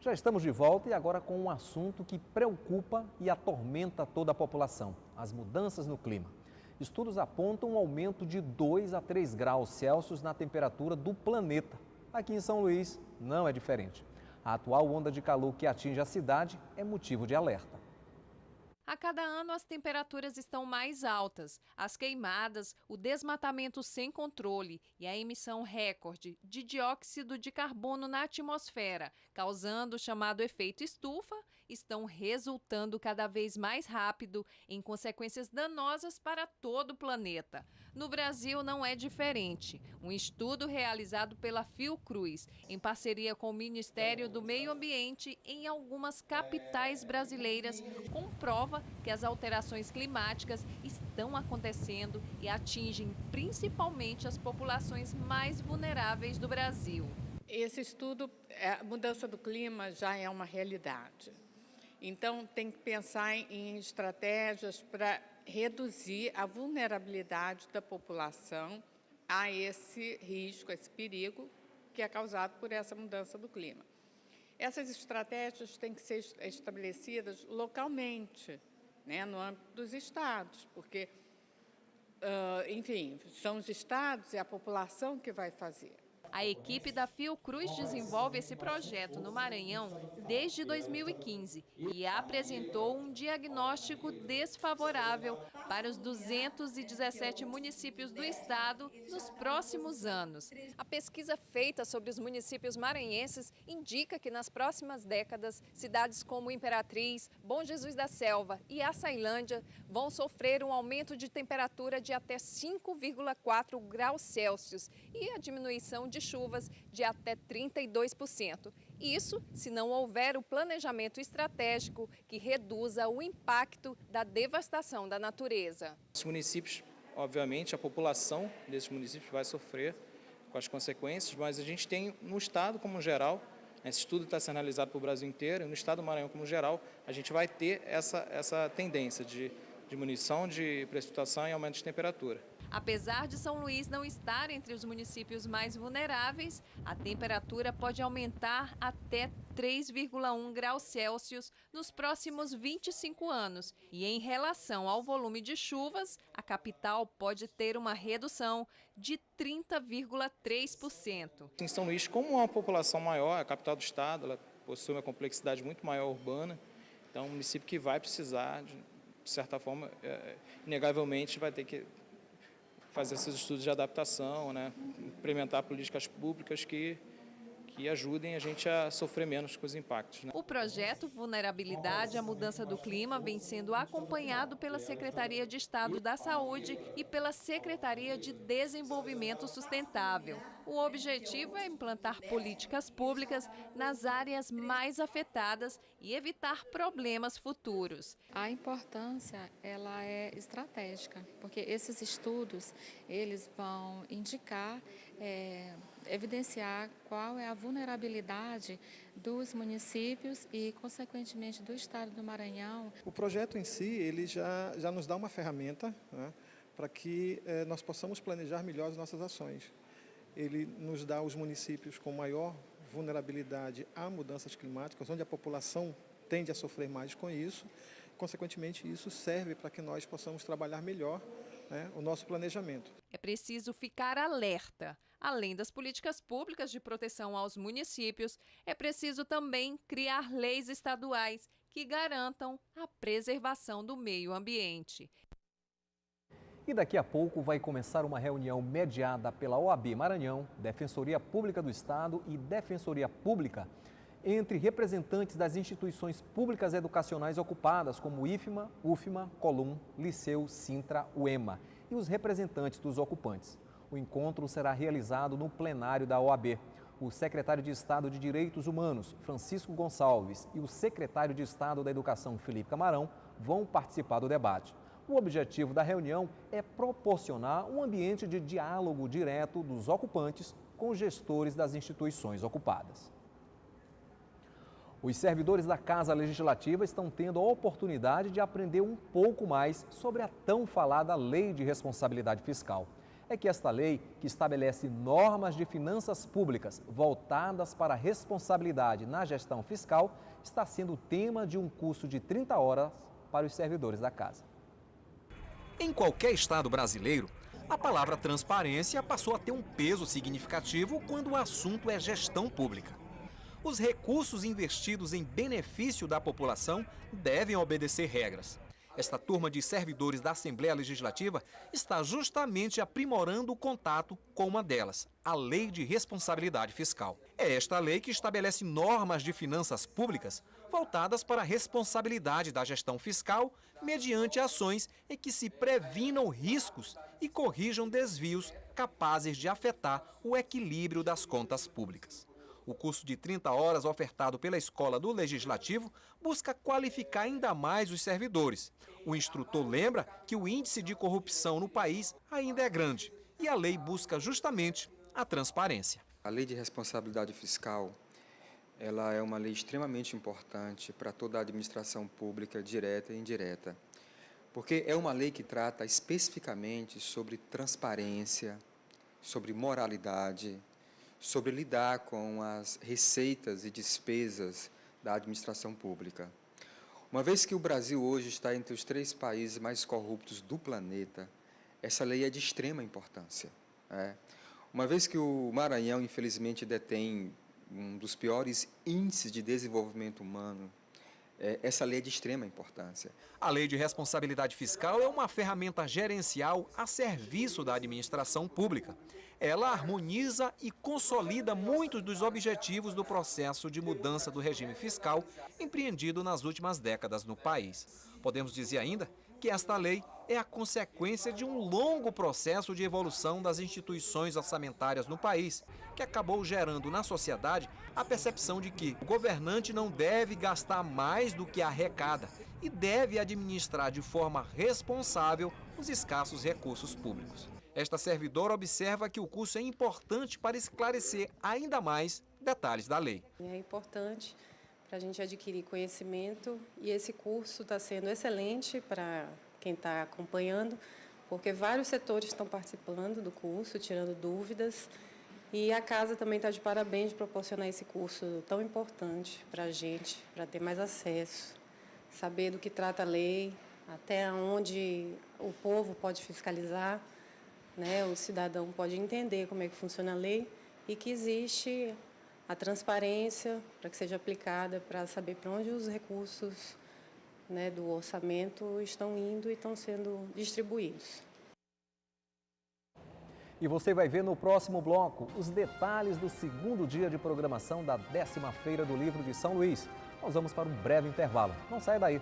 Já estamos de volta e agora com um assunto que preocupa e atormenta toda a população: as mudanças no clima. Estudos apontam um aumento de 2 a 3 graus Celsius na temperatura do planeta. Aqui em São Luís não é diferente. A atual onda de calor que atinge a cidade é motivo de alerta. A cada ano, as temperaturas estão mais altas. As queimadas, o desmatamento sem controle e a emissão recorde de dióxido de carbono na atmosfera, causando o chamado efeito estufa, estão resultando cada vez mais rápido em consequências danosas para todo o planeta. No Brasil não é diferente. Um estudo realizado pela Fiocruz, em parceria com o Ministério do Meio Ambiente, em algumas capitais brasileiras, comprova que as alterações climáticas estão acontecendo e atingem principalmente as populações mais vulneráveis do Brasil. Esse estudo, a mudança do clima já é uma realidade. Então, tem que pensar em estratégias para reduzir a vulnerabilidade da população a esse risco, a esse perigo que é causado por essa mudança do clima. Essas estratégias têm que ser estabelecidas localmente, né, no âmbito dos estados, porque, enfim, são os estados e a população que vai fazer. A equipe da Fiocruz desenvolve esse projeto no Maranhão desde 2015 e apresentou um diagnóstico desfavorável para os 217 municípios do estado nos próximos anos. A pesquisa feita sobre os municípios maranhenses indica que nas próximas décadas, cidades como Imperatriz, Bom Jesus da Selva e Açailândia vão sofrer um aumento de temperatura de até 5,4 graus Celsius e a diminuição de chuvas de até 32%. Isso se não houver o planejamento estratégico que reduza o impacto da devastação da natureza. Os municípios, obviamente, a população desses municípios vai sofrer com as consequências, mas a gente tem no estado como geral, esse estudo está sendo analisado para o Brasil inteiro, e no estado do Maranhão como geral, a gente vai ter essa tendência de diminuição de precipitação e aumento de temperatura. Apesar de São Luís não estar entre os municípios mais vulneráveis, a temperatura pode aumentar até 3,1 graus Celsius nos próximos 25 anos. E em relação ao volume de chuvas, a capital pode ter uma redução de 30,3%. Em São Luís, como uma população maior, a capital do estado, ela possui uma complexidade muito maior urbana, então é um município que vai precisar, de certa forma, inegavelmente vai ter que fazer esses estudos de adaptação, né? Implementar políticas públicas que ajudem a gente a sofrer menos com os impactos, né? O projeto Vulnerabilidade à Mudança do Clima vem sendo acompanhado pela Secretaria de Estado da Saúde e pela Secretaria de Desenvolvimento Sustentável. O objetivo é implantar políticas públicas nas áreas mais afetadas e evitar problemas futuros. A importância ela é estratégica, porque esses estudos eles vão indicar, evidenciar qual é a vulnerabilidade dos municípios e, consequentemente, do estado do Maranhão. O projeto em si ele já nos dá uma ferramenta, né, para que nós possamos planejar melhor as nossas ações. Ele nos dá os municípios com maior vulnerabilidade a mudanças climáticas, onde a população tende a sofrer mais com isso. Consequentemente, isso serve para que nós possamos trabalhar melhor, né, o nosso planejamento. É preciso ficar alerta. Além das políticas públicas de proteção aos municípios, é preciso também criar leis estaduais que garantam a preservação do meio ambiente. E daqui a pouco vai começar uma reunião mediada pela OAB Maranhão, Defensoria Pública do Estado e Defensoria Pública, entre representantes das instituições públicas educacionais ocupadas, como IFMA, UFMA, Colum, Liceu, Sintra, UEMA, e os representantes dos ocupantes. O encontro será realizado no plenário da OAB. O secretário de Estado de Direitos Humanos, Francisco Gonçalves, e o secretário de Estado da Educação, Felipe Camarão, vão participar do debate. O objetivo da reunião é proporcionar um ambiente de diálogo direto dos ocupantes com os gestores das instituições ocupadas. Os servidores da Casa Legislativa estão tendo a oportunidade de aprender um pouco mais sobre a tão falada Lei de Responsabilidade Fiscal. é que esta lei, que estabelece normas de finanças públicas voltadas para a responsabilidade na gestão fiscal, está sendo tema de um curso de 30 horas para os servidores da casa. Em qualquer estado brasileiro, a palavra transparência passou a ter um peso significativo quando o assunto é gestão pública. Os recursos investidos em benefício da população devem obedecer regras. Esta turma de servidores da Assembleia Legislativa está justamente aprimorando o contato com uma delas, a Lei de Responsabilidade Fiscal. É esta lei que estabelece normas de finanças públicas voltadas para a responsabilidade da gestão fiscal mediante ações em que se previnam riscos e corrijam desvios capazes de afetar o equilíbrio das contas públicas. O curso de 30 horas ofertado pela Escola do Legislativo busca qualificar ainda mais os servidores. O instrutor lembra que o índice de corrupção no país ainda é grande e a lei busca justamente a transparência. A Lei de Responsabilidade Fiscal, ela é uma lei extremamente importante para toda a administração pública, direta e indireta, porque é uma lei que trata especificamente sobre transparência, sobre moralidade, sobre lidar com as receitas e despesas da administração pública. Uma vez que o Brasil hoje está entre os 3 países mais corruptos do planeta, essa lei é de extrema importância. Uma vez que o Maranhão, infelizmente, detém um dos piores índices de desenvolvimento humano, essa lei é de extrema importância. A Lei de Responsabilidade Fiscal é uma ferramenta gerencial a serviço da administração pública. Ela harmoniza e consolida muitos dos objetivos do processo de mudança do regime fiscal empreendido nas últimas décadas no país. Podemos dizer ainda que esta lei é a consequência de um longo processo de evolução das instituições orçamentárias no país, que acabou gerando na sociedade a percepção de que o governante não deve gastar mais do que arrecada e deve administrar de forma responsável os escassos recursos públicos. Esta servidora observa que o curso é importante para esclarecer ainda mais detalhes da lei. É importante para a gente adquirir conhecimento e esse curso está sendo excelente para quem está acompanhando, porque vários setores estão participando do curso, tirando dúvidas, e a casa também está de parabéns de proporcionar esse curso tão importante para a gente, para ter mais acesso, saber do que trata a lei, até onde o povo pode fiscalizar, né? O cidadão pode entender como é que funciona a lei e que existe a transparência para que seja aplicada, para saber para onde os recursos, né, do orçamento estão indo e estão sendo distribuídos. E você vai ver no próximo bloco os detalhes do segundo dia de programação da 10ª Feira do Livro de São Luís. Nós vamos para um breve intervalo. Não saia daí.